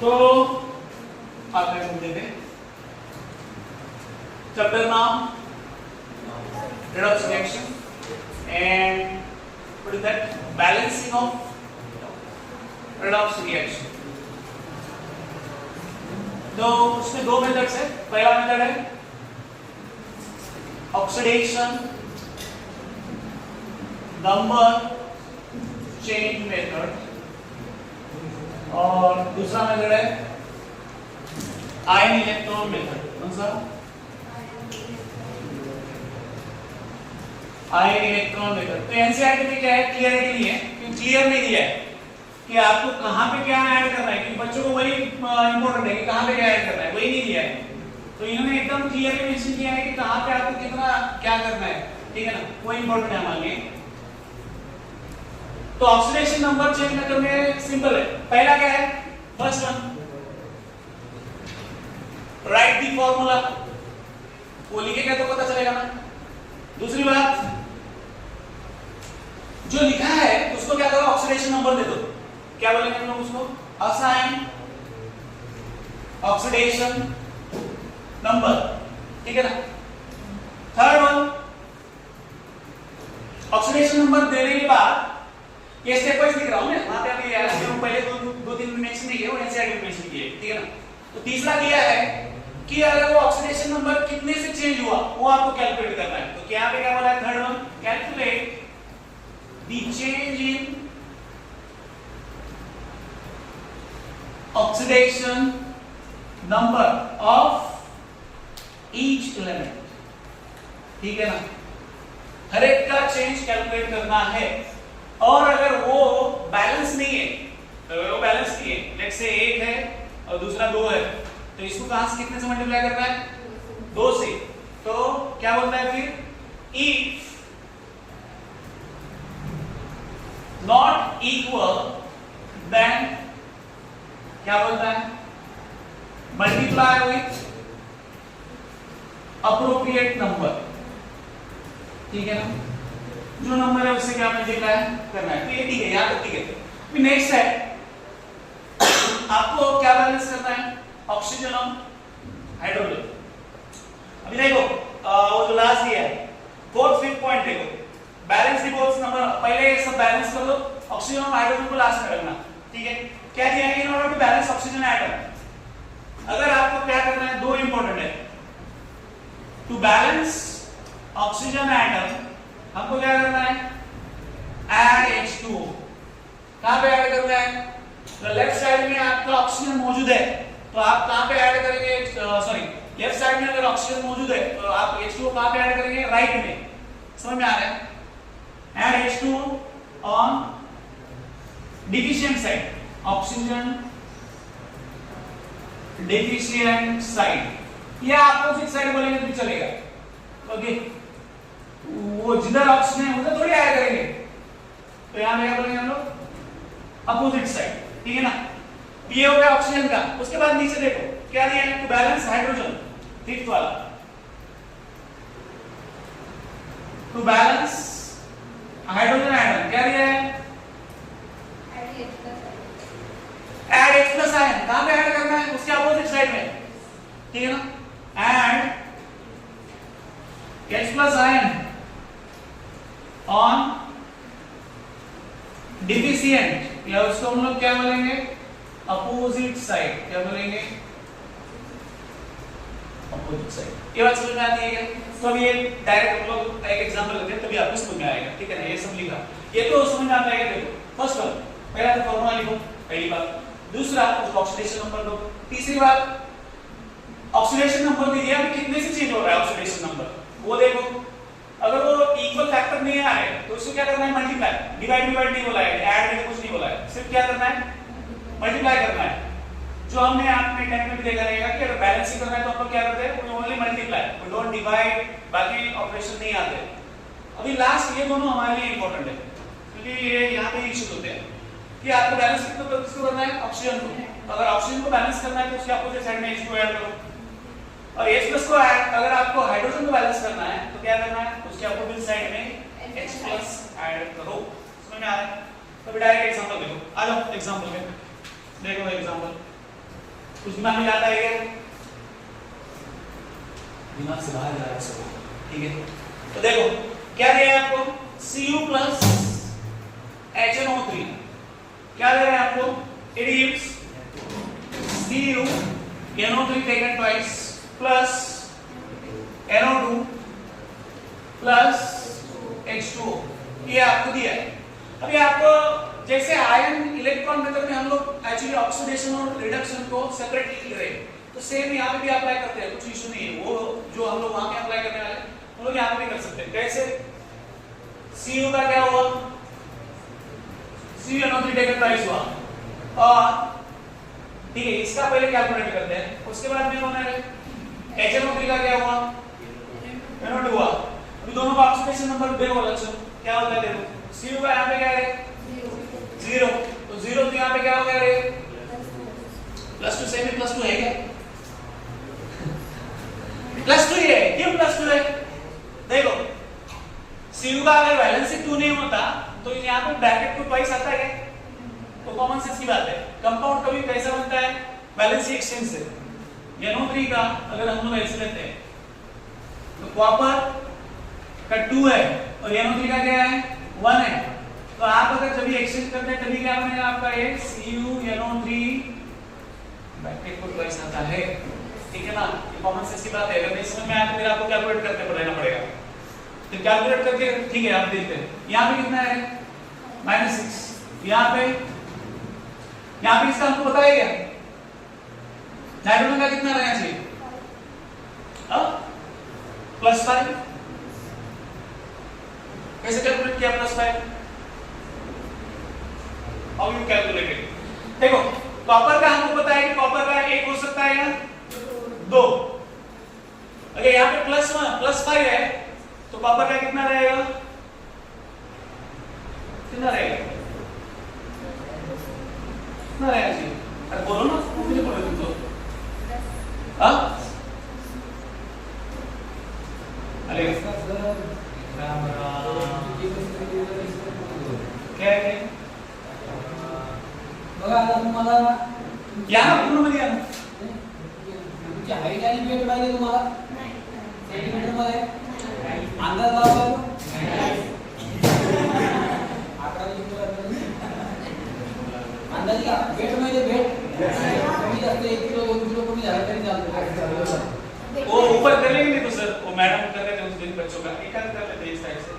तो आगे हम देते चैप्टर नाम redox reaction and what is that balancing of redox reaction। तो उसमें दो मेथड्स है। पहला मेथड है ऑक्सीडेशन नंबर चेंज मेथड और दूसरा मेथड है आयन इलेक्ट्रॉन मेथड। कौन सा? Ion electron method. तो एनसीईआरटी में क्या है, क्लियरिटी नहीं है, क्योंकि क्लियर नहीं दिया है कि आपको कहां पे क्या ऐड करना है, क्योंकि बच्चों को वही इंपॉर्टेंट है कि कहां पे क्या ऐड करना है, वही नहीं दिया है। तो इन्होंने एकदम क्लियरली मेंशन किया है कि कहां पे आपको कितना क्या करना है, ठीक है ना, वो इंपॉर्टेंट है हमारे लिए। तो ऑक्सीडेशन नंबर चेंज मेथड में सिंपल है। पहला क्या है, first one right the formula, वो लिखेगा तो पता चलेगा ना। दूसरी बात, जो लिखा है उसको क्या करो, ऑक्सीडेशन नंबर दे दो। क्या बोलेंगे हम लोग उसको, असाइन ऑक्सीडेशन नंबर, ठीक है ना। थर्ड वन, ऑक्सीडेशन नंबर देने के बाद ये स्टेप वाइज लिख रहा हूं मैं, वहां पे अभी पहले दो तीन मेंशन नहीं है, वो एनसीईआरटी में मेंशन किए, ठीक है ना। तो तीसरा दिया है कि अगर वो ऑक्सीडेशन नंबर कितने से चेंज हुआ वो आपको कैलकुलेट करना है। तो यहाँ पे क्या बोला है, third one, calculate the change in oxidation number of each element, ठीक है ना। हर एक का चेंज कैलकुलेट करना है। और अगर वो बैलेंस नहीं है, अगर वो बैलेंस नहीं है, लेट्स से एक है और दूसरा दो है, तो इसको कहां से कितने से मल्टीप्लाई करना है, दो से। तो क्या बोलता है फिर, इफ नॉट इक्वल देन क्या बोलता है, मल्टीप्लाई विथ अप्रोप्रिएट नंबर, ठीक है ना। जो नंबर है उससे क्या मल्टीप्लाई करना है। तो ये ठीक है, याद रखिए। फिर नेक्स्ट है, आपको क्या बैलेंस करना है, ऑक्सीजन और हाइड्रोजन। अभी देखो वो जो लास्ट दिया है, फोर्थ फिफ्थ पॉइंट देखो, बैलेंस द बोथ नंबर। पहले ये सब बैलेंस कर लो, ऑक्सीजन और हाइड्रोजन को लास्ट में रखना, ठीक है। क्या दिया है, in order to balance oxygen atom. अगर आपको क्या करना है, दो इंपॉर्टेंट है, टू बैलेंस ऑक्सीजन एटम हमको क्या करना है, ऐड H2O। कहां पे ऐड करना है, तो लेफ्ट साइड में आपका ऑक्सीजन मौजूद है, तो आप कहां पे ऐड करेंगे, सॉरी लेफ्ट साइड में अगर ऑक्सीजन मौजूद है तो आप H2O कहां पे ऐड करेंगे, राइट में। समझ में आ रहा है, add H2O on deficient side, oxygen deficient side, या अपोजिट साइड बोलेंगे तो चलेगा। ओके, वो जिधर ऑक्सीजन है उधर थोड़ी ऐड करेंगे, तो यहां क्या बोलेंगे हम लोग, अपोजिट साइड, ठीक है ना। ये हो गया ऑक्सीजन का। उसके बाद नीचे देखो क्या दिया है, टू बैलेंस हाइड्रोजन, फिफ्थ वाला, टू बैलेंस हाइड्रोजन एटम क्या दिया है, ऐड H प्लस आयन। कहां पे ऐड करना है, उसके अपोजिट साइड में, ठीक है ना। Add H plus ion on deficient, या उसको हम लोग क्या बोलेंगे, अपोजिट साइड। क्या बोलेंगे, अपोजिट साइड। ये बात समझ में आती है क्या? तो अभी ये डायरेक्ट हम लोग एक एग्जांपल लेते हैं, तभी आपको समझ में आएगा, ठीक है ना। ये सब लिखा, ये तो समझ में आता है। देखो फर्स्ट वन, पहला तो फॉर्मूला लिखो, पहली बात। दूसरा उसको ऑक्सीडेशन नंबर दो। तीसरी बात, ऑक्सीडेशन नंबर दिया है, कितने से चेंज हो रहा है ऑक्सीडेशन नंबर, वो देखो। अगर वो इक्वल फैक्टर नहीं आ रहा है तो इसको क्या करना है, मल्टीप्लाई। डिवाइड नहीं बोला है, ऐड में कुछ नहीं बोला है, सिर्फ क्या करना है, मल्टीप्लाई करना है। जो हमने आपने टेक्निक में देखा रहेगा कि अगर बैलेंसिंग करना है तो अपन क्या करते हैं, we only multiply, we don't divide, बाकी ऑपरेशन नहीं आते। अभी लास्ट ये दोनों हमारे लिए इंपॉर्टेंट है, क्योंकि ये यहाँ पे इश्यूज होते हैं कि आपको बैलेंस किसको करना है, ऑक्सीजन को। अगर ऑक्सीजन को बैलेंस करना है तो उसके अपोजिट साइड में H2 ऐड करो, और H प्लस को अगर आपको हाइड्रोजन को बैलेंस करना है तो क्या करना है, उसके अपोजिट साइड में H प्लस ऐड करो। समझ में आ रहा है? तो डायरेक्ट एग्जांपल देखो, आ जाओ एग्जांपल में देखो। एग्जांपल कुछ दिमाग में जाता है क्या? दिमाग से बाहर जा रहा है सब, ठीक है। तो देखो क्या दे रहा है आपको, Cu प्लस HNO3, क्या दे रहा है आपको, it gives Cu NO3 taken twice plus NO2 plus H2O, ये आपको दिया है। अभी आपको जैसे आयन इलेक्ट्रॉन मेथड में हम लोग एक्चुअली ऑक्सीडेशन और रिडक्शन को सेपरेटली लिख रहे हैं, तो सेम यहाँ पे भी अप्लाई करते हैं, कुछ इशू नहीं है। वो जो हम लोग वहां पे अप्लाई करने वाले हम लोग यहाँ पे भी कर सकते हैं। कैसे, Cu का क्या हुआ, Cu NO3 टेकन ट्वाइस हुआ, और ठीक है इसका पहले कैलकुलेट करते हैं, उसके बाद में होना है HNO3 का क्या हुआ, NO2 हुआ। अभी दोनों का ऑक्सीडेशन नंबर देखो लक्षण क्या होता है, देखो Cu का यहाँ पे क्या है 0, तो 0 तो यहाँ पे क्या हो गया रे +2, सेम ही +2 है क्या, +2 ही है। क्यों +2 है, देखो Cu का अगर वैलेंसी 2 नहीं होता तो यहाँ पे ब्रैकेट को ट्वाइस आता है, तो कॉमन सेंस की बात है। कंपाउंड कभी कैसा बनता है, वैलेंसी एक्सचेंज से। NO3 का अगर हम लोग ऐसे लेते हैं तो कॉपर का 2 है और NO3 का क्या है 1 है, तो आप अगर जब ये एक्सचेंज करते हैं तभी क्या बनेगा आपका ये Cu NO3 ब्रैकेट को ट्वाइस आता है, ठीक है ना। ये कॉमन सेंस की बात है। अगर नहीं समझ में आया तो फिर आपको कैलकुलेट करके रहना पड़ेगा, तो कैलकुलेट करके ठीक है आप देखते हैं यहाँ पे कितना है -6, यहाँ पे इसका हमको पता है क्या, नाइट्रोजन का कितना रहना चाहिए, +5। कैसे कैलकुलेट किया +5, हाउ यू कैलकुलेटेड, देखो कॉपर का हमको पता है कि कॉपर का 1 हो सकता है या 2, अगर यहाँ पे +5 है तो कॉपर का कितना रहेगा, कितना रहेगा, कितना रहेगा जी, अरे बोलो ना, मुझे बोलो तुम तो, अरे क्या है बघा आता तुम्हाला या ना पूर्ण मध्ये या ना, तुमची हाईट आणि वेट माहिती तुम्हाला सेंटीमीटर मध्ये अंदाज लावा अंदाज का वेट मध्ये वेट कमी जास्त 1 किलो 2 किलो कमी झाला तरी चालतं, वो ऊपर कर लेंगे नहीं तो सर वो मैडम कर लेते हैं उस दिन बच्चों का एक कर लेते हैं इस टाइप से,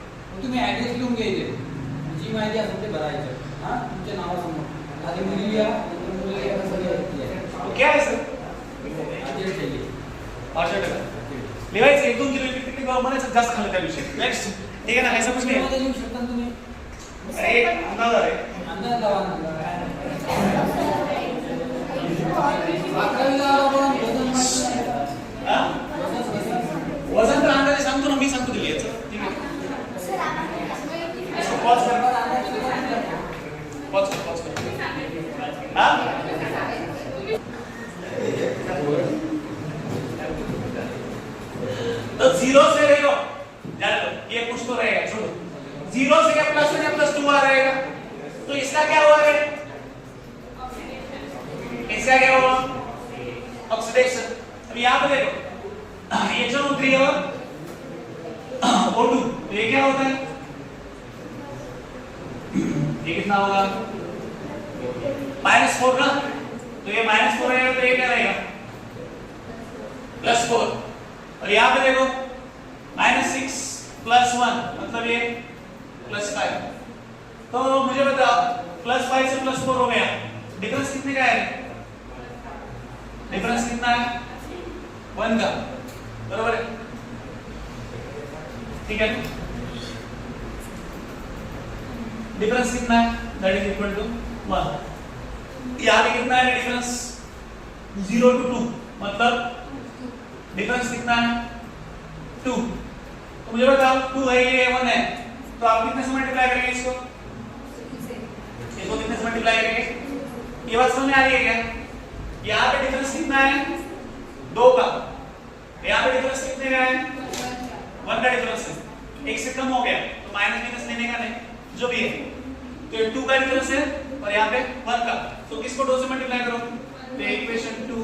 तुम्ही ऍड्रेस लिहून घ्यायचे, जी माहिती असेल ते भरायचं, हां तुमच्या नावासमोर आधी मुली लिहा नंतर मुली लिहा सगळं तो क्या है सर ऍड्रेस लिहा 500 टका लिहायचं 1-2 किलो किती बनायचं जास्त खाल्लं त्या विषयी नेक्स्ट, ठीक है ना, ऐसा कुछ नहीं है, लिहू शकता तुम्ही, अरे एक अंदाज है, अंदाज लावा ना 11वीला आपण वजन माहिती हां वजन तर अंदाजे सांगतो ना, मी सांगतो ते लिहायचं, ठीक आहे इसको पॉज कर, हाँ तो 0 से रहेगा, जान लो ये कुछ तो रहेगा, छोड़ो 0 से क्या +1 या +2 आ रहेगा, तो इसका क्या हुआ है, इसका क्या हुआ ऑक्सीडेशन। अब यहाँ पे देखो HNO3 और O2, तो ये क्या होता है, ये कितना होगा -4 ना, तो ये -4 रहेगा तो ये क्या रहेगा +4, और यहाँ पे देखो -6 + 1 मतलब ये +5, तो मुझे बताओ +5 से +4 हो गया, डिफरेंस कितने का है, डिफरेंस कितना है 1 का, बराबर है, ठीक है, डिफरेंस कितना है दैट इज इक्वल टू 1, यहाँ पे कितना है डिफरेंस 0 to 2 मतलब डिफरेंस कितना है 2, तो मुझे बताओ 2 है ये 1 है, तो आप कितने से मल्टीप्लाई करेंगे इसको कितने से मल्टीप्लाई करेंगे, ये बात समझ में आ रही है क्या, यहाँ पे डिफरेंस कितना है 2 का, यहाँ पे डिफरेंस कितने का है 1 का डिफरेंस है, 1 से कम हो गया तो माइनस लेने का नहीं, जो भी है, तो 2 का डिफरेंस है और यहाँ पे 1 का, तो किसको 2 से मल्टीप्लाई करो, तो इक्वेशन 2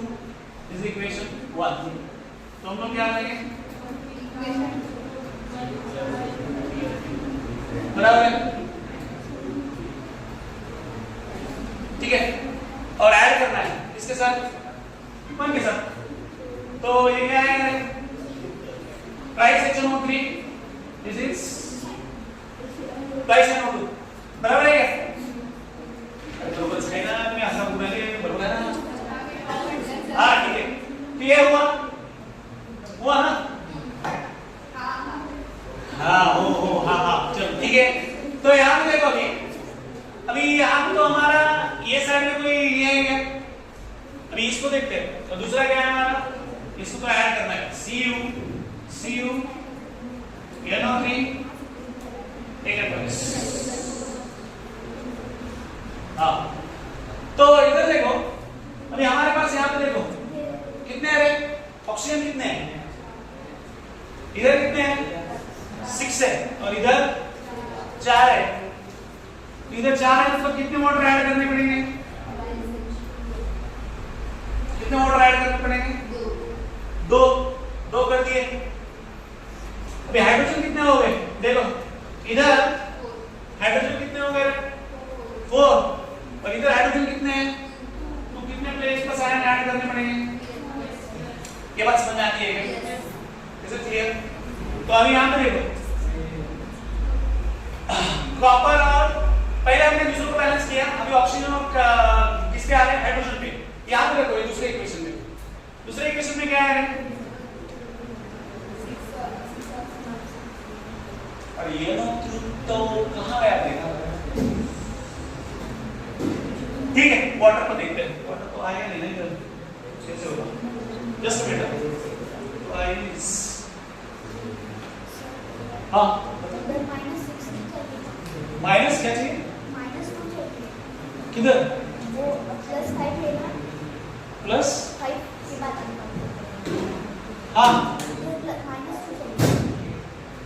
इज इक्वेशन 1। तो हम लोग क्या करेंगे, बराबर है, ठीक है। और ऐड करना है इसके साथ, 1 के साथ। तो ये क्या है, ट्राइस HNO3 दिस इज ट्राइस NO2, बराबर है क्या? तो बस है ना, मैं आशा पूरा ले, बराबर है ना? हाँ ठीक है, तो ये हुआ ना? हाँ हो हाँ चलो ठीक है। तो यहाँ पे देखो, अभी यहाँ पे तो हमारा ये साइड में कोई ये है क्या? अभी इसको देखते हैं। तो दूसरा क्या है हमारा, इसको तो ऐड करना है, Cu NO3 हाँ। तो इधर देखो, अभी हमारे पास यहाँ पे देखो कितने है ऑक्सीजन, कितने हैं इधर, कितने हैं 6 है, और इधर 4 है। इधर 4 है, मतलब कितने वाटर ऐड करने पड़ेंगे, कितने वाटर ऐड करने पड़ेंगे, 2 कर दिए। अभी हाइड्रोजन कितने हो गए, देखो इधर हाइड्रोजन कितने हो गए 4, और इधर हाइड्रोजन कितने हैं, तो कितने प्लेस पर आयन ऐड करने पड़ेंगे। ये बात समझ आती है, इज इट क्लियर? तो अभी यहाँ पे देखो कॉपर, और पहले हमने दूसरों को बैलेंस किया, अभी ऑक्सीजन और किस पे आ रहे हैं, हाइड्रोजन पे। यहाँ पे देखो, ये दूसरे इक्वेशन में क्या है, और ये ना तो कहाँ गया देखा, ठीक है। वाटर को देखते हैं, वाटर तो आएगा नहीं कैसे होगा, जस्ट बेटा आइस, हाँ माइनस क्या चाहिए, -2 चाहिए, किधर, वो +5 लेना, +5 की बात हाँ, -2 चाहिए।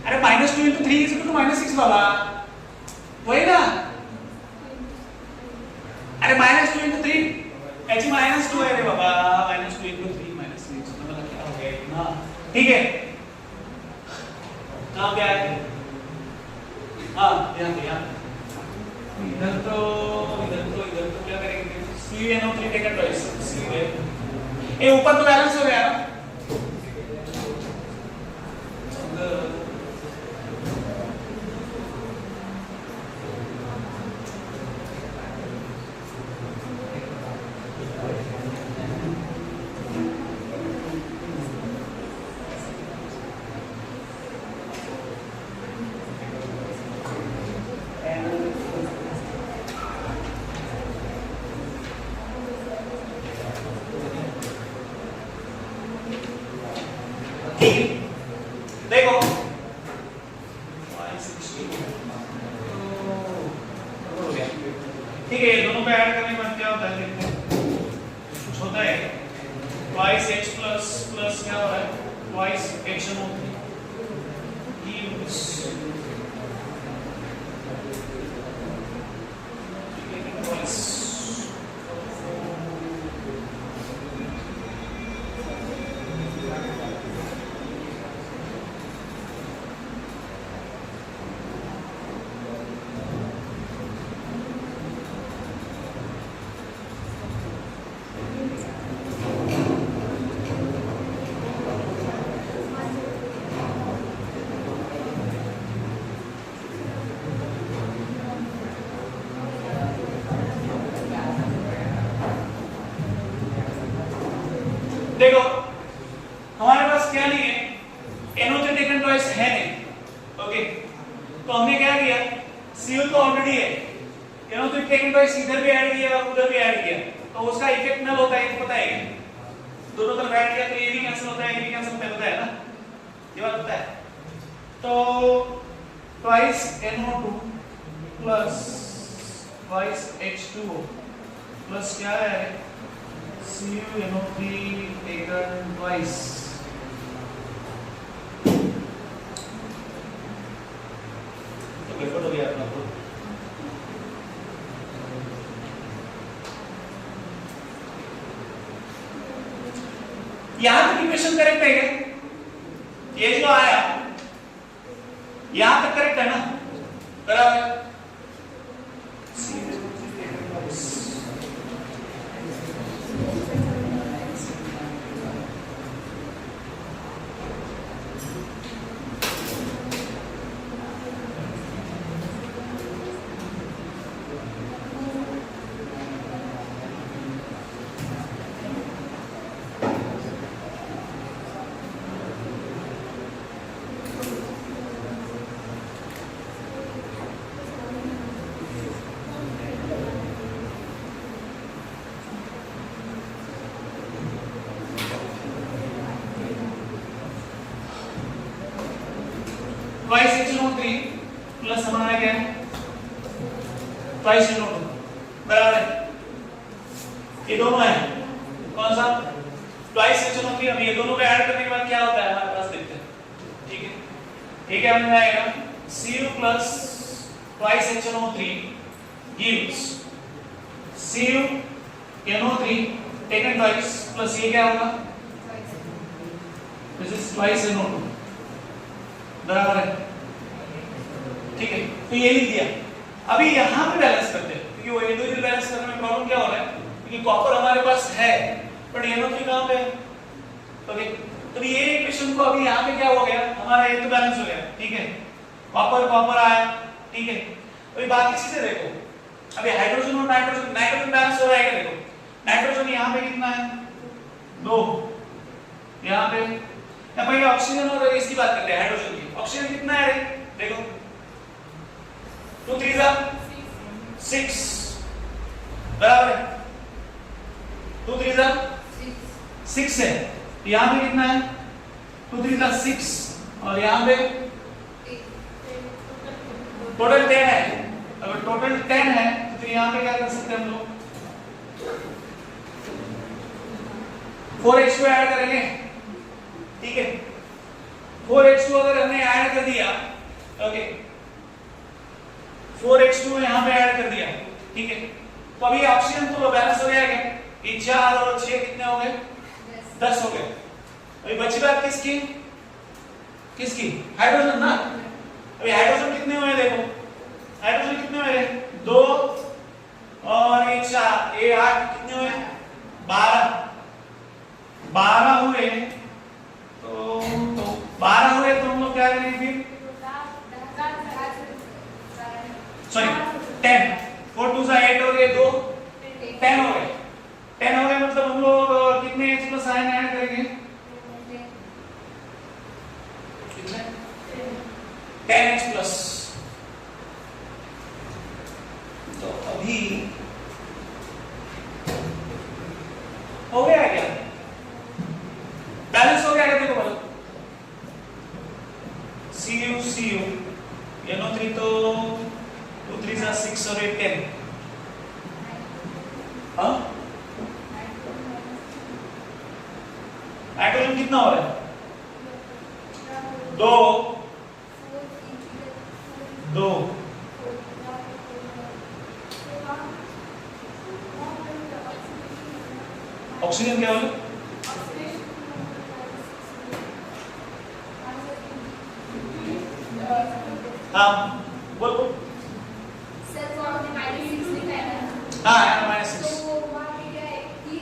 अरे -2 into 3 is equal to -6 वाला वही ना, अरे -2 into 3 h -2 है रे बाबा, -2 into 3 -6 मतलब क्या हो गया इतना, ठीक है। कहाँ पे आए, हाँ यहाँ इधर तो क्या करेंगे, CuNO3 टेकन ट्वाइस, ये ऊपर तो बैलेंस हो गया ना, देखो ठीक है, दोनों पे ऐड करने के बाद क्या होता है देखते हैं, कुछ होता है ट्वाइस H प्लस क्या हो रहा है, ट्वाइस HNO3 देखो हमारे पास क्या नहीं है, NO3 टेकन ट्वाइस है नहीं, ओके। तो हमने क्या किया, Cu तो ऑलरेडी है, NO3 टेकन ट्वाइस इधर भी ऐड किया उधर भी ऐड किया, तो उसका इफेक्ट नल होता है, पता है क्या, दोनों तरफ ऐड किया तो ये भी कैंसिल होता है, ये भी कैंसिल होता है, पता है ना, ये बात पता है। तो twice NO2 plus twice H2O plus क्या है, CuNO3 taken twice, तो बेफोट हो गया अपना तो, यहां तक इक्वेशन करेक्ट है क्या? ये जो आया यहां तक करेक्ट है ना? बराबर। ट्वाइस h नॉट 3 प्लस हमारा क्या है ट्वाइस h नॉट 2 बराबर है। ये दोनों है कौन सा ट्वाइस h नॉट 3। अब ये दोनों को ऐड करने के बाद क्या होता है हमारे पास देखते हैं। ठीक है ये क्या बन जाएगा cu plus twice h not 3 gives cu NO3 taken twice plus ये क्या होगा दिस इज ट्वाइस NO2 बराबर है। ठीक है तो ये लिख दिया। अभी यहां पे बैलेंस करते हैं क्योंकि वो इंडिविजुअल बैलेंस करने में प्रॉब्लम क्या हो रहा है क्योंकि कॉपर हमारे पास है बट NO3 कहां पे है। ओके तो ये इक्वेशन को अभी यहां पे क्या हो गया हमारा ये तो बैलेंस हो गया। ठीक है कॉपर कॉपर आया। ठीक है अभी बाकी चीजें देखो। अभी हाइड्रोजन और नाइट्रोजन बैलेंस हो रहा है क्या? देखो नाइट्रोजन यहां पे कितना है 2 यहां पे या पहले ऑक्सीजन और इसकी बात करते हैं हाइड्रोजन की। ऑक्सीजन कितना है रे देखो 2 3 6 बराबर है 2 3 6 है। यहां पे कितना है 2 3 6 और यहां पे टोटल 10 है। अगर टोटल 10 है तो यहां पे क्या कर सकते हैं हम लोग 4H2 ऐड करेंगे। ठीक है 4H2 अगर हमने ऐड कर दिया ओके 4H2 यहां पे ऐड कर दिया। ठीक है तो अभी ऑक्सीजन तो बैलेंस हो गया क्या? ये 4 और 6 कितने हो गए 10 हो गए। अभी बची बात किसकी हाइड्रोजन ना। अभी हाइड्रोजन कितने हुए देखो हाइड्रोजन कितने हुए 2 और ये 4 ये 8 कितने हुए 12 हुए तो 12 हुए तो हम लोग क्या करेंगे फिर सॉरी 10 4 2 8 हो गए 2 10 हो गए मतलब हम लोग कितने H प्लस आयन ऐड करेंगे कितने 10H प्लस। तो अभी हो गया क्या बैलेंस हो गया क्या? देखो बोलो cu NO3 तो 2 3 6 और 8 10 हाँ नाइट्रोजन कितना हो रहा है 2 ऑक्सीजन क्या होगा हाँ बोल सर वो आपने -6 लिखा है ना हाँ -6 तो वहां पे क्या है कि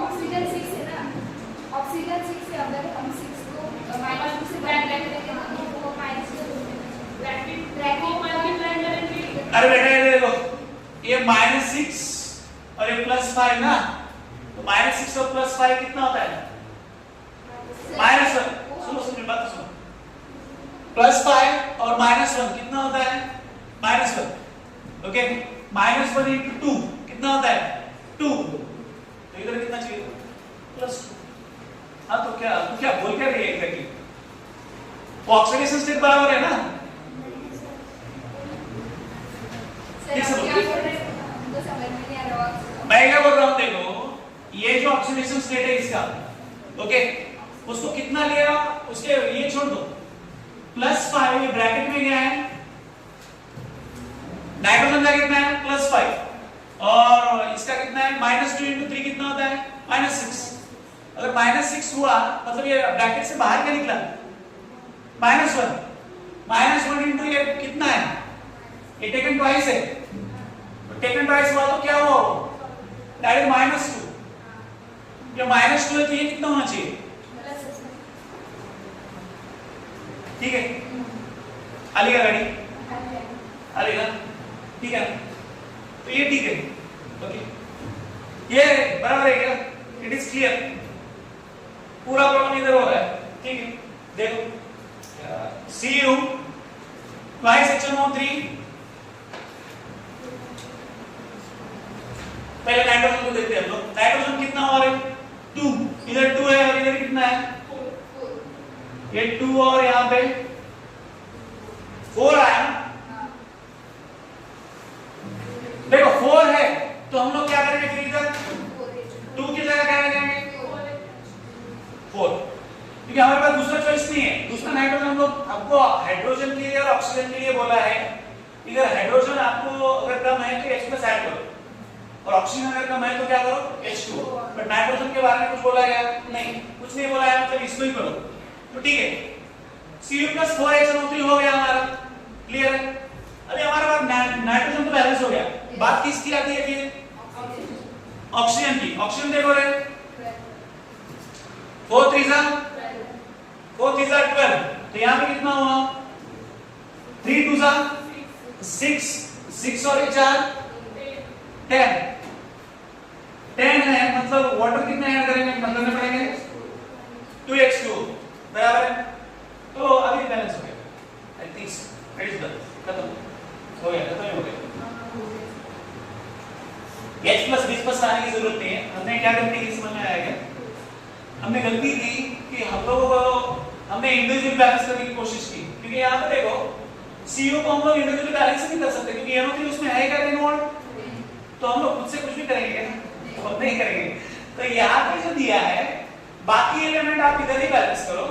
ऑक्सीजन 6 है ना ऑक्सीजन 6 से अगर हम 6 को -2 से ब्रैकेट करेंगे तो वो -2 ब्रैकेट मल्टीप्लाई करेंगे। अरे बेटा ये देखो ये -6 और ये +5 ना तो -6 और +5 कितना होता है -1। सुनो बात सुनो +5 और -1 कितना होता है -1 ओके -1 into 2 कितना होता है 2 तो इधर कितना चाहिए +2। हाँ तो क्या बोल क्या रही है एग्जैक्टली ऑक्सीडेशन स्टेट बराबर है ना। मैं क्या बोल रहा हूं देखो ये जो ऑक्सीडेशन स्टेट है इसका ओके उसको कितना लिया उसके ये छोड़ दो +5 ये ब्रैकेट में क्या है नाइट्रोजन का कितना है +5 और इसका कितना है -2 into 3 कितना होता है -6 अगर -6 हुआ मतलब ये ब्रैकेट से बाहर क्या निकला -1 -1 इनटू ये कितना है ये टेकन ट्वाइस है टेकन ट्वाइस हुआ तो क्या हुआ दैट इज -2 ये -2 है तो ये कितना होना चाहिए ठीक है आलेगा गाड़ी आलेगा ठीक है तो ये ठीक है ओके ये बराबर है क्या इट इज क्लियर पूरा प्रॉब्लम इधर हो रहा है ठीक है देखो Cu twice HNO3 पहले नाइट्रोजन को देखते हैं हम लोग नाइट्रोजन कितना और है 2 इधर 2 है और इधर कितना है 4 ये 2 और यहाँ पे 4 आया ना देखो 4 है तो हम लोग क्या करेंगे फिर इधर 2 की जगह क्या लगाएंगे 4 क्योंकि हमारे पास दूसरा चॉइस नहीं है दूसरा नाइट्रोजन हम लोग आपको हाइड्रोजन के लिए और ऑक्सीजन के लिए बोला है इधर हाइड्रोजन आपको अगर कम है तो H+ ऐड करो और ऑक्सीजन अगर कम है तो क्या करो H2 बट नाइट्रोजन के बारे में कुछ बोला गया नहीं कुछ नहीं बोला है मतलब इसको ही करो तो ठीक है Cu+ 4HNO3 हो गया हमारा क्लियर है अभी हमारे पास नाइट्रोजन तो बैलेंस हो गया बात किसकी आती है फिर ऑक्सीजन की ऑक्सीजन देखो रे 4 3 12 तो यहाँ पे कितना हुआ 3 2 6 6 और 4 10 है मतलब वाटर कितना ऐड करेंगे मतलब पड़ेंगे 2H2 बराबर है तो अभी बैलेंस हो गया I think it is done खत्म हो गया H+20+ आने की जरूरत नहीं है हमने क्या गलती की समझ में आया क्या हमने गलती की कि हम लोगों को हमने इंडिविजुअल बैलेंस करने की कोशिश की क्योंकि यहाँ पे देखो Cu को हम लोग इंडिविजुअल बैलेंस नहीं कर सकते क्योंकि NO3 उसमें है क्या इन्वॉल्व तो हम लोग खुद से कुछ भी करेंगे क्या तो नहीं करेंगे तो यहाँ पे जो दिया है बाकी एलिमेंट आप इधर ही बैलेंस करो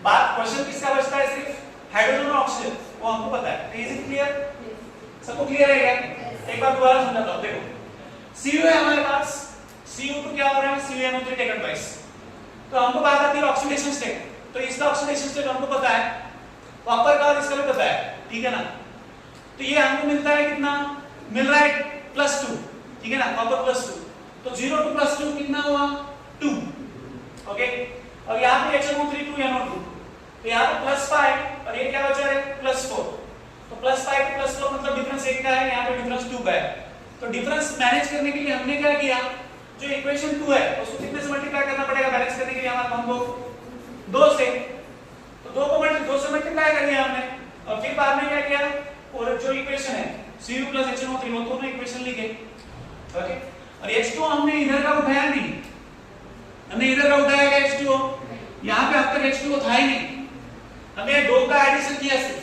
बात क्वेश्चन किसका बचता है सिर्फ हाइड्रोजन और ऑक्सीजन वो हमको पता है इज इट क्लियर सबको क्लियर है क्या एक बार दोबारा समझाता हूँ देखो Cu है हमारे पास Cu तो क्या हो रहा है CuNO3 टेकन ट्वाइस तो हमको बात आती है ऑक्सीडेशन स्टेट तो इसका ऑक्सीडेशन स्टेट हमको पता है कॉपर का और इसका भी पता है ठीक है ना तो ये हमको मिलता है कितना मिल रहा है +2 ठीक है ना कॉपर +2 तो 0 to +2 कितना हुआ 2 ओके और यहाँ पे HNO3 2NO2 तो यहाँ पे +5 और ये क्या बचा है +4 तो +5 to +4 मतलब डिफरेंस 1 का है यहाँ पे डिफरेंस 2 का है तो डिफरेंस मैनेज करने के लिए हमने क्या किया जो इक्वेशन 2 है उसको कितने से मल्टीप्लाई करना पड़ेगा बैलेंस करने के लिए हमारे हमको 2 से तो 2 से मल्टीप्लाई कर दिया हमने और फिर बाद में क्या किया और जो इक्वेशन है Cu + HNO3 वो दोनों इक्वेशन लिखे ओके और H2O हमने इधर का उठाया नहीं हमने इधर का उठाया क्या H2O यहाँ पे अब तक H2O था ही नहीं हमने 2 का एडिशन किया सिर्फ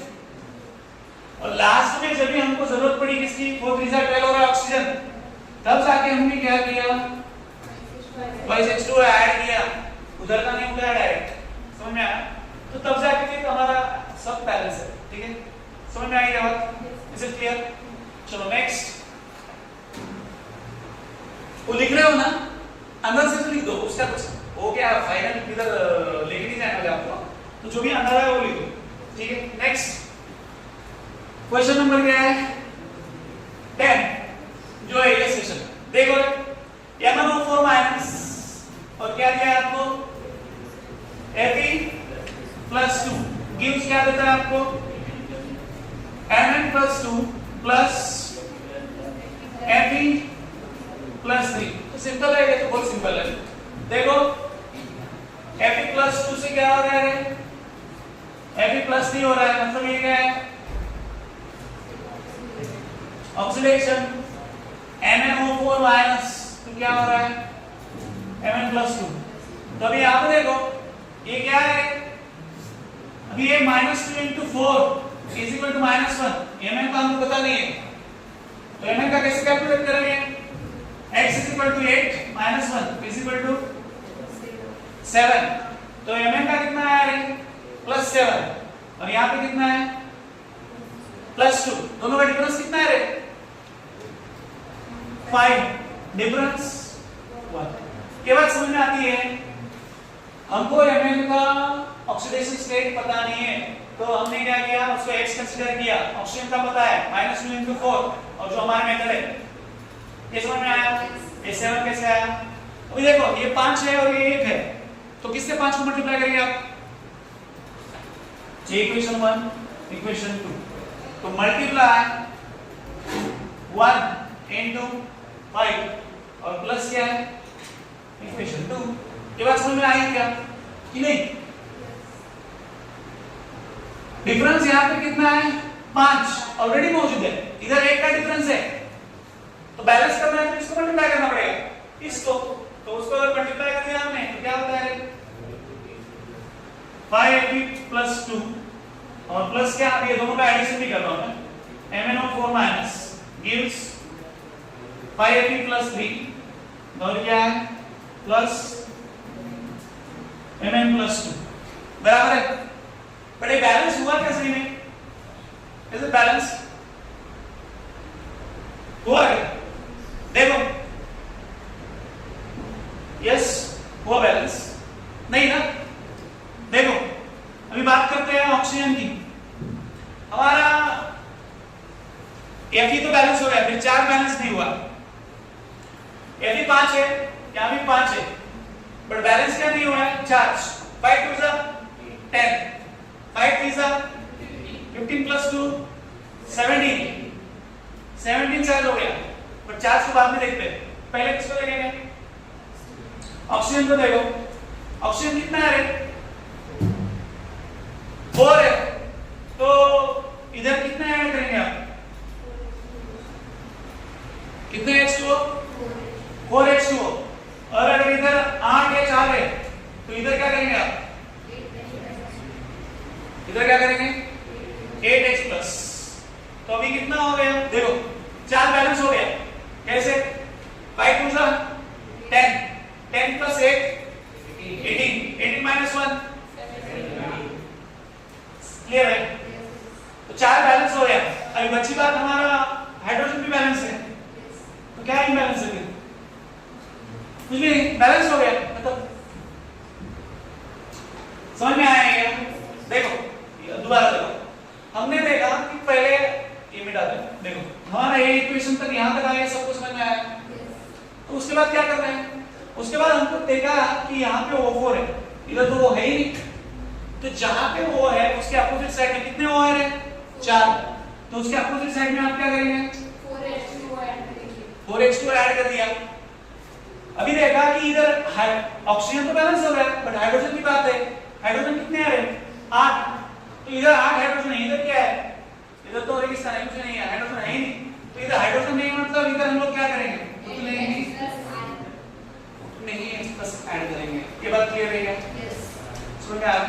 और लास्ट में जब भी हमको जरूरत पड़ी किसकी 4 3 12 और ऑक्सीजन तब जाके हमने क्या किया twice H2O ऐड किया उधर का नहीं उधर डायरेक्ट समझ में आया तो तब जाके फिर हमारा सब बैलेंस है ठीक है समझ में आई बात इज इट क्लियर चलो नेक्स्ट वो लिख रहे हो ना अंदर से तो लिख दो उसका कुछ वो क्या फाइनल इधर लेके नहीं जाएगा आपको तो जो भी अंदर है वो लिख दो ठीक है नेक्स्ट क्वेश्चन नंबर क्या है 10 जो है ये सेशन देखो MnO4 माइनस और क्या दिया है आपको Fe+2 गिव्स क्या देता है आपको Mn+2 प्लस Fe+3 तो सिंपल है ये तो बहुत सिंपल है देखो Fe+2 से क्या हो रहा है Fe+3 हो रहा है मतलब ये क्या है ऑक्सीडेशन MnO4 माइनस तो क्या हो रहा है Mn+2 तो अभी यहाँ पे देखो ये क्या है अभी ये -2 × 4 इज इक्वल टू -1 Mn का हमको पता नहीं है तो Mn का कैसे कैलकुलेट करेंगे x is equal to 8 minus 1 is equal to 7 तो Mn का कितना है +7 और यहाँ पे कितना है +2 दोनों का डिफरेंस कितना है रे 5 डिफरेंस 1 ये बात समझ में आती है हमको Mn का ऑक्सीडेशन स्टेट पता नहीं है, तो हमने क्या किया, उसको x कंसीडर किया। ऑक्सीजन का पता है -2 × 4, और जो हमारा मेथड है ये समझ में आया। ये 7 कैसे आया? अभी देखो ये 5 है और ये 1 है, तो किससे 5 को मल्टीप्लाई करेंगे आप? ये इक्वेशन 1 इक्वेशन 2, तो मल्टीप्लाई 1 into 5 और प्लस क्या है इक्वेशन 2। ये बात समझ में आई क्या कि नहीं? डिफरेंस यहाँ पे कितना है? 5 ऑलरेडी मौजूद है, इधर 1 का डिफरेंस है, तो बैलेंस करना है तो इसको मल्टीप्लाई करना पड़ेगा इसको, तो उसको अगर मल्टीप्लाई कर दिया हमने तो क्या होता है 5ab + 2 और प्लस क्या, ये दोनों का एडिशन भी कर रहा हूं मैं, MnO4 माइनस गिव्स 5ab + 3 और क्या है प्लस Mn + 2 बराबर है। बट ये बैलेंस हुआ क्या सही में? Is it balance? हुआ क्या? देखो यस हुआ बैलेंस नहीं ना? देखो अभी बात करते हैं ऑक्सीजन की। हमारा Fe तो बैलेंस हो गया, फिर 4 बैलेंस नहीं हुआ। Fe 5 है, यहां भी 5 है, बट बैलेंस क्या नहीं हुआ है? 4। 5 2 * 10, 5 3 * 15 + 2 17 चार्ज हो गया, बट चार्ज को बाद में देखते हैं, पहले किसको देखेंगे? ऑक्सीजन को देखो, ऑक्सीजन कितना है रे? 4 है, तो इधर कितना ऐड करेंगे आप? कितने H2O? 4 H2O। और अगर इधर 8 या 4 है तो इधर क्या करेंगे आप? इधर क्या करेंगे? 8H+। तो अभी कितना हो गया? देखो 4 बैलेंस हो गया। कैसे? 5 2 * 10, 10 + 8 18, 18 - 1 क्लियर है? तो 4 बैलेंस हो गया। अभी बची बात हमारा हाइड्रोजन भी बैलेंस है, तो क्या इम्बैलेंस है? कुछ भी नहीं, बैलेंस हो गया। मतलब समझ में आया क्या? देखो दोबारा देखो, हमने देखा कि पहले ये मिटा दे, देखो हमारा ये इक्वेशन तक यहां तक आया, सब कुछ समझ में आया। तो उसके बाद क्या कर रहे हैं? उसके बाद हमको देखा कि यहाँ पे O4 है, इधर तो वो है ही नहीं, तो जहां पे वो है उसके अपोजिट साइड में कितने O है? 4। तो उसके अपोजिट साइड में आप क्या करेंगे? 4H2 ऐड कर दिया। अभी देखा कि इधर ऑक्सीजन तो बैलेंस हो गया, बट हाइड्रोजन की बात है, हाइड्रोजन कितने आ रहे? 8। तो इधर 8 हाइड्रोजन है, इधर क्या है? इधर तो रेगिस्तान है, कुछ नहीं है, हाइड्रोजन है ही नहीं। तो इधर हाइड्रोजन नहीं मतलब इधर हम लोग क्या करेंगे? उतने ही प्लस ऐड करेंगे। ये बात क्लियर है क्या? समझ में आ रहा?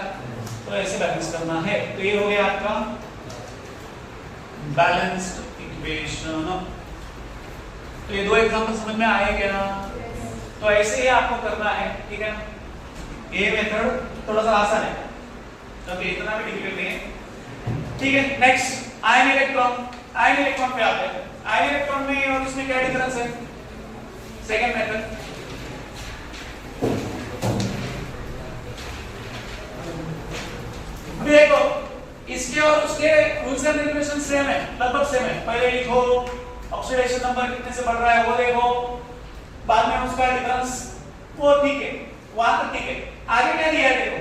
तो ऐसे बैलेंस करना है। तो ये हो गया आपका बैलेंस्ड इक्वेशन। तो ये 2 एग्जांपल समझ में आए क्या? तो ऐसे ही आपको करना है, ठीक है? ये मेथड थोड़ा सा आसान है, क्योंकि इतना भी डिफिकल्ट नहीं है, ठीक है? Next ion electron. Ion electron पे आते हैं। आयन इलेक्ट्रॉन में और इसमें क्या डिफरेंस है? सेकंड मेथड, अभी देखो इसके और उसके रूल्स एंड रेगुलेशन सेम है, लगभग सेम है। पहले लिखो ऑक्सीडेशन नंबर कितने से बढ़ रहा है वो देखो, बाद में उसका डिफरेंस, वो ठीक है, वहां तक ठीक है। आगे क्या दिया है? देखो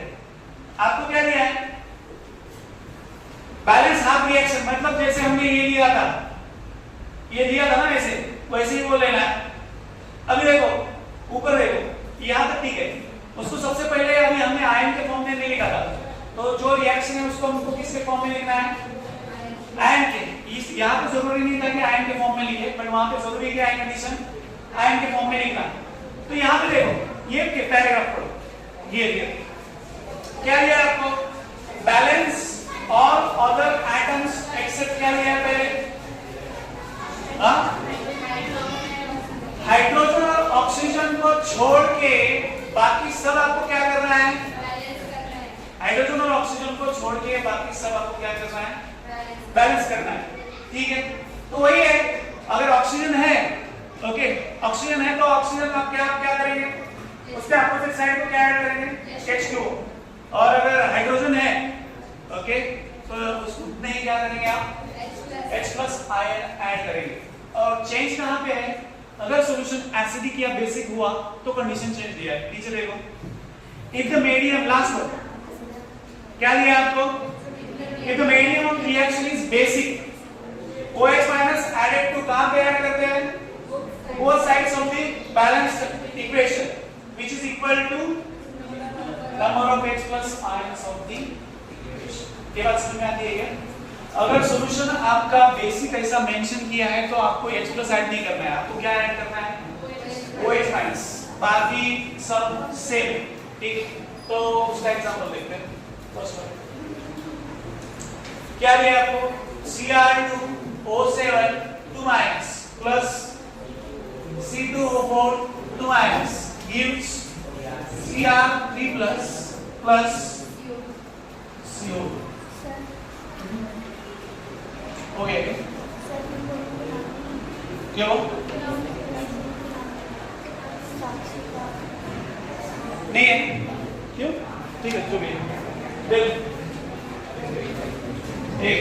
आपको क्या दिया है? बैलेंस हाफ रिएक्शन, मतलब जैसे हमने ये लिया था, ये दिया था ना, वैसे ही वो लेना है। अभी देखो ऊपर देखो, यहां तक ठीक है, उसको सबसे पहले अभी हमने आयन के फॉर्म में नहीं लिखा था, तो जो रिएक्शन है उसको हमको किसके फॉर्म में लिखना है? आयन के। इस यहां पे जरूरी नहीं था कि आयन के फॉर्म में लिखे, बट वहां पे जरूरी है आयन कंडीशन आयन के फॉर्म में लिखना। तो यहां पे देखो ये पैराग्राफ पढ़ो, ये क्या दिया आपको? Balance all other atoms except क्या दिया है पहले? हाइड्रोजन और ऑक्सीजन को छोड़ के बाकी सब आपको क्या करना है? हाइड्रोजन और ऑक्सीजन को छोड़ के बाकी सब आपको क्या करना है? बैलेंस करना है, ठीक है? तो वही है, अगर ऑक्सीजन है, ओके, ऑक्सीजन है तो ऑक्सीजन आप क्या करेंगे? उस उसके अपोजिट साइड को क्या ऐड करेंगे H2O और अगर हाइड्रोजन है ओके तो उसमें क्या करेंगे आप H+ आयन ऐड करेंगे और चेंज कहां पे है अगर सॉल्यूशन एसिडिक या बेसिक हुआ तो कंडीशन चेंज दिया है नीचे देखो if the medium last one क्या दिया आपको if the medium of reaction is basic OH- added to कहां पे ऐड करते हैं both sides of the balanced equation which is equal to number of H+ ions of the equation ये बात समझ में आती है क्या अगर सॉल्यूशन आपका बेसिक ऐसा मेंशन किया है तो आपको H+ ऐड नहीं करना है आपको क्या ऐड करना है OH- बाकी सब सेम ठीक तो उसका एग्जांपल देखते हैं फर्स्ट वन क्या दिया आपको Cr2O7 2- plus C2O4 2- gives Cr3 plus CO okay क्यों नहीं है क्यों ठीक है तो भी देख एक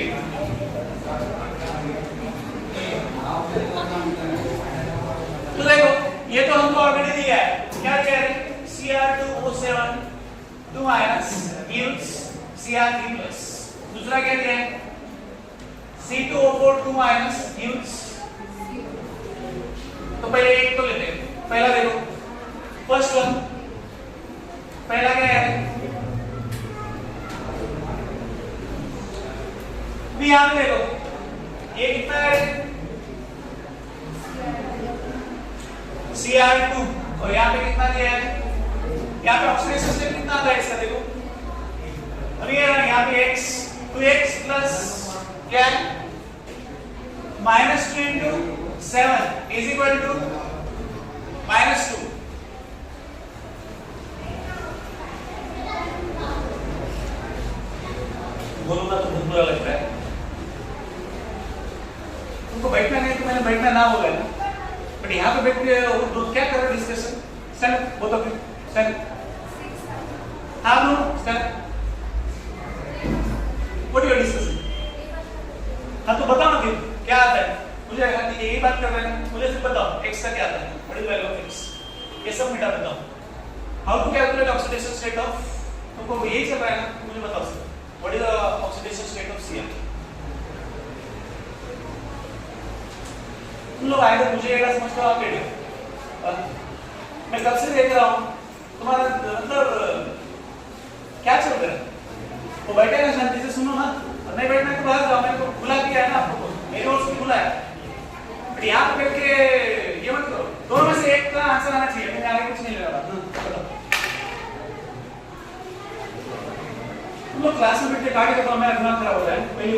तो देखो ये तो हमको ऑलरेडी दिया है क्या कह रहे हैं Cr2O7 2- gives Cr3 दूसरा क्या दिया है C2O4 2- gives तो पहले एक तो लेते हैं पहला देखो फर्स्ट वन पहला क्या है भी यहां पे देखो ये कितना है Cr2 और यहाँ पे कितना दिया है यहाँ पे ऑक्सीडेशन स्टेट कितना आता है इसका देखो अभी यहाँ पे x 2x प्लस क्या है -2 into 7 is equal to -2 बोलूंगा तो बहुत बुरा लगता है तुमको बैठना नहीं तो मैंने बैठना ना बोला है ना बट यहाँ पे बैठ के वो क्या कर रहे discussion stand both of you stand हाँ no stand what you are discussing हाँ तो बताओ ना फिर क्या आता है मुझे यही बात कर रहे हैं मुझे सिर्फ बताओ x का क्या आता है what is value of x ये सब मिटा बताओ how to calculate oxidation state of तुमको यही चल रहा है ना मुझे बताओ sir what is the oxidation state of Cl तुम लोग आए मुझे एड़ा समझते हो आप एड़ा मैं कब से देख रहा हूँ तुम्हारा मतलब क्या चल रहा है वो बैठे ना शांति से सुनो ना और नहीं बैठना तो बाहर जाओ मैंने तो बुला दिया है ना आपको मेरी ओर से बुला है बट यहाँ पे बैठ के ये मत करो दोनों में से एक का आंसर आना चाहिए मैंने आगे कुछ नहीं ले रहा बताओ तुम लोग क्लास में बैठ के काट के तो मेरा दिमाग खराब हो जाए पहले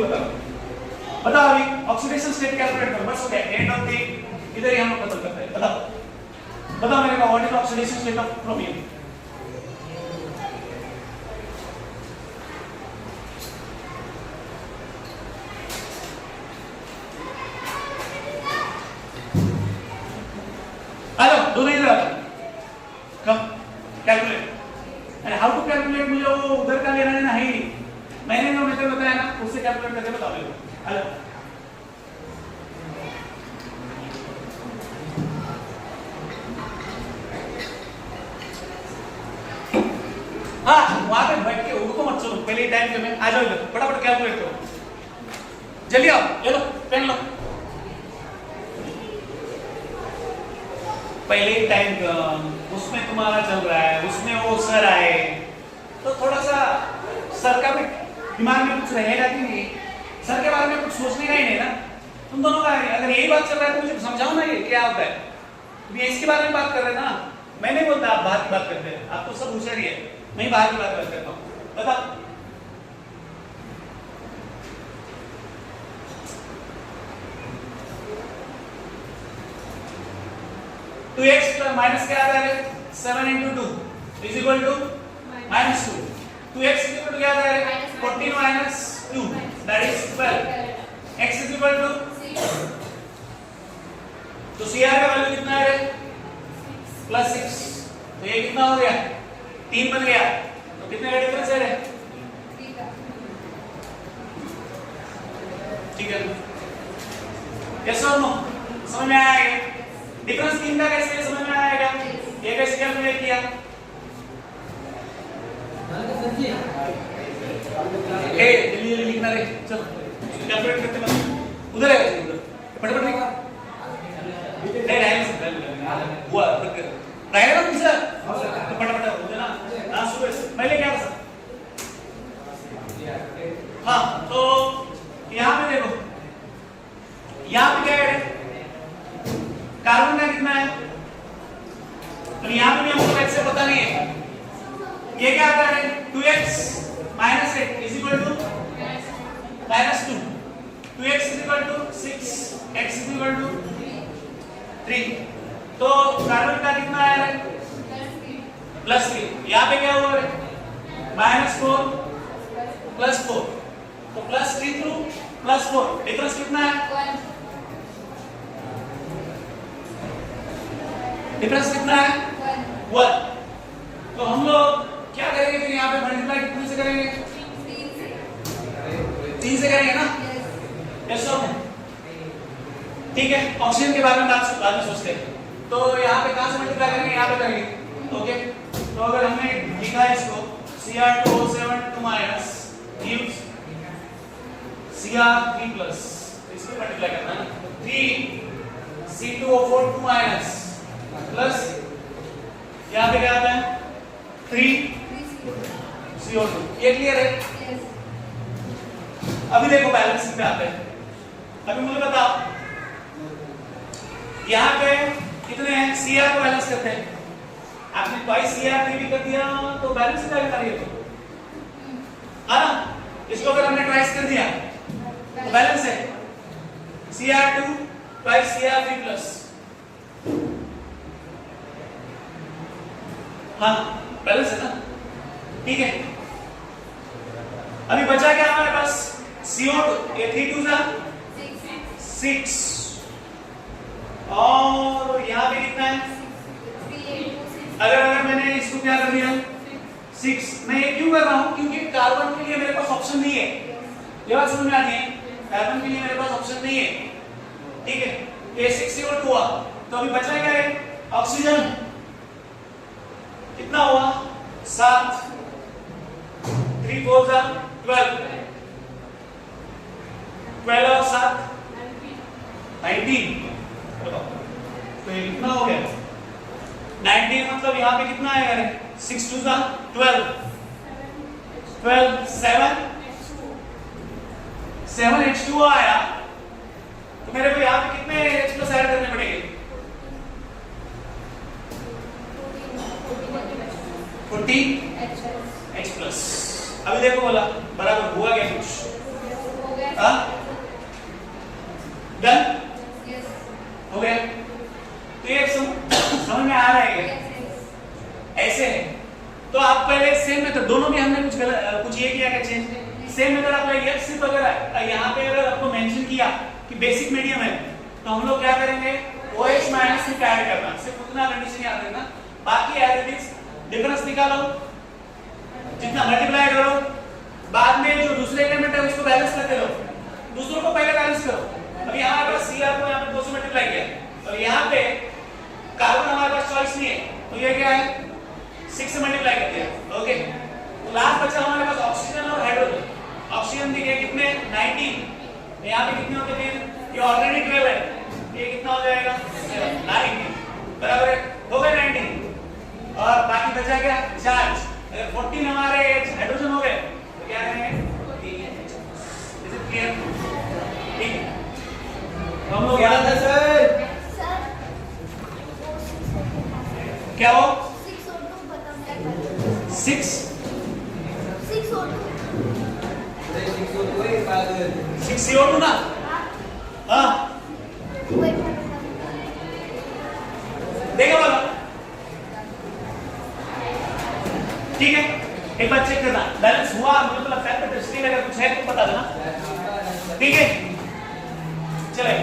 बताओ अभी ऑक्सीडेशन स्टेट कैलकुलेट करो बस हो गया एंड ऑफ द इधर ही हम लोग खत्म करते हैं बताओ मेरे को what is oxidation state of chromium hello दोनों इधर आओ come calculate and how to calculate मुझे वो उधर का लेना देना है ही नहीं मैंने जो मेथड बताया ना उससे कैलकुलेट करके बताओ मेरे को हेलो हाँ वहां पे बैठ के उनको मत चलो पहले टाइम पे मैं आ जाओ इधर फटाफट कैलकुलेट करो जल्दी आओ ले लो पेन लो पहले टाइम उसमें तुम्हारा चल रहा है उसमें वो सर आए तो थोड़ा सा सर का भी दिमाग में कुछ रहेगा कि नहीं सर के बारे में कुछ सोचने का ही नहीं ना तुम दोनों का अगर यही बात चल रहा है तो मुझे समझाओ ना ये क्या होता है तुम ये इसके बारे में बात कर रहे हैं ना मैं नहीं बोलता आप बाहर की बात करते हैं आप तो सब होशियार ही है मैं बाहर की बात करता हूँ बताओ टू एक्स माइनस क्या आता है 7 into 2 is equal to minus 2 2x is equal to क्या आता है 14 minus 2 that is 12 x is equal to तो CR का वैल्यू कितना है +6 तो ये कितना हो गया 3 बन गया, तो कितने का डिफरेंस है रे? 3 का। ठीक है, यस और नो? समझ में आया? डिफरेंस 3 का कैसे समझ में आएगा? ये कैसे कैलकुलेट किया? ए जल्दी जल्दी लिखना रे, चलो कैलकुलेट करते मत, उधर है उधर फटाफट लिख। नहीं नहीं हुआ रहेगा ना तुमसे, तो फटाफट हो ना। हाँ सुबह पहले क्या था? हाँ तो यहाँ पे देखो, यहाँ पे क्या है? कार्बन का कितना है? तो यहाँ पे भी हमको x से पता नहीं है, ये क्या आता है? 2x minus 8 is equal to -2, 2x is equal to 6, x is equal to 3। तो कार्बन का कितना आया है? +3। यहाँ पे क्या हुआ है? -4 +4, तो +3 थ्रू +4, डिफरेंस कितना है? 1। डिफरेंस कितना है? 1। तो हम लोग क्या करेंगे फिर यहाँ पे मल्टीप्लाई कितने से करेंगे? 3 से करेंगे ना? Yes sir. ठीक है, ऑक्सीजन के बारे में बाद में सोचते हैं। तो यहाँ पे कहाँ से मल्टीप्लाई करेंगे? यहाँ पे करेंगे। ओके, तो अगर हमने लिखा है इसको Cr2O7 gives Cr3+, इसको मल्टीप्लाई करना है ना, 3 C2O4 प्लस यहाँ पे क्या आता है? 3 CO2। ये क्लियर है? अभी देखो बैलेंसिंग पे आते हैं। अभी मुझे बताओ यहाँ पे कितने हैं? Cr को बैलेंस करते हैं, आपने ट्वाइस Cr3 भी कर दिया तो बैलेंस क्या कर रही है? तो हाँ ना, इसको अगर हमने ट्वाइस कर दिया तो बैलेंस है Cr2 ट्वाइस Cr3+। हाँ बैलेंस है ना? ठीक है, अभी बचा क्या हमारे पास? CO2, ये 3 2 6 और यहाँ पे कितना है? अगर मैंने इसको क्या कर दिया 6, मैं ये क्यों कर रहा हूँ? क्योंकि कार्बन के लिए मेरे पास ऑप्शन नहीं है। ये बात समझ में आती है? कार्बन के लिए मेरे पास ऑप्शन नहीं है, ठीक है? ये 6 CO2 हुआ, तो अभी बचा क्या है? ऑक्सीजन कितना हुआ? 7, 3 4 12, 12 और 7 19। तो ये कितना हो गया? 19 मतलब यहाँ पे कितना आएगा? 6 2 12, 12 7 H2O आया, तो मेरे को यहाँ पे कितने H+ ऐड करने पड़ेंगे? 14 H+। अभी देखो बोला बराबर हुआ क्या कुछ? हाँ डन हो गया। तो ये समझ में आ रहा है क्या? ऐसे है तो आप पहले सेम मेथड, दोनों में हमने कुछ ये किया क्या चेंज? सेम मेथड अप्लाई किया, सिर्फ अगर यहाँ पे अगर आपको मेंशन किया कि बेसिक मीडियम है तो हम लोग क्या करेंगे? OH माइनस सिर्फ ऐड करना, सिर्फ उतना कंडीशन याद रखना, बाकी एज इट इज डिफरेंस निकालो, जितना मल्टीप्लाई करो, बाद में जो दूसरे एलिमेंट है उसको बैलेंस करते रहो, दूसरों को पहले बैलेंस करो। अभी हमारे पास Cr को यहाँ पे 2 से मल्टीप्लाई किया और यहाँ पे कार्बन हमारे पास चॉइस नहीं है, तो ये क्या है? 6 से मल्टीप्लाई कर दिया। ओके, तो लास्ट बचा हमारे पास ऑक्सीजन और हाइड्रोजन। ऑक्सीजन दिखे कितने? 19। यहाँ पे कितने होते हैं? ये ऑलरेडी 12 है, ये कितना हो जाएगा? 19 बराबर है, हो गए 19 और बाकी बचा क्या? चार्ज। अगर 14 हमारे हाइड्रोजन हो गए तो क्या करेंगे? Is it clear? ठीक है, तो हम लोग याद है सर क्या हो? 6 CO2 ना? हाँ देखो बोलो, ठीक है, एक बार चेक करना बैलेंस हुआ। मुझे तो लगता है टेस्टिंग अगर कुछ है तो बता देना, ठीक है? चले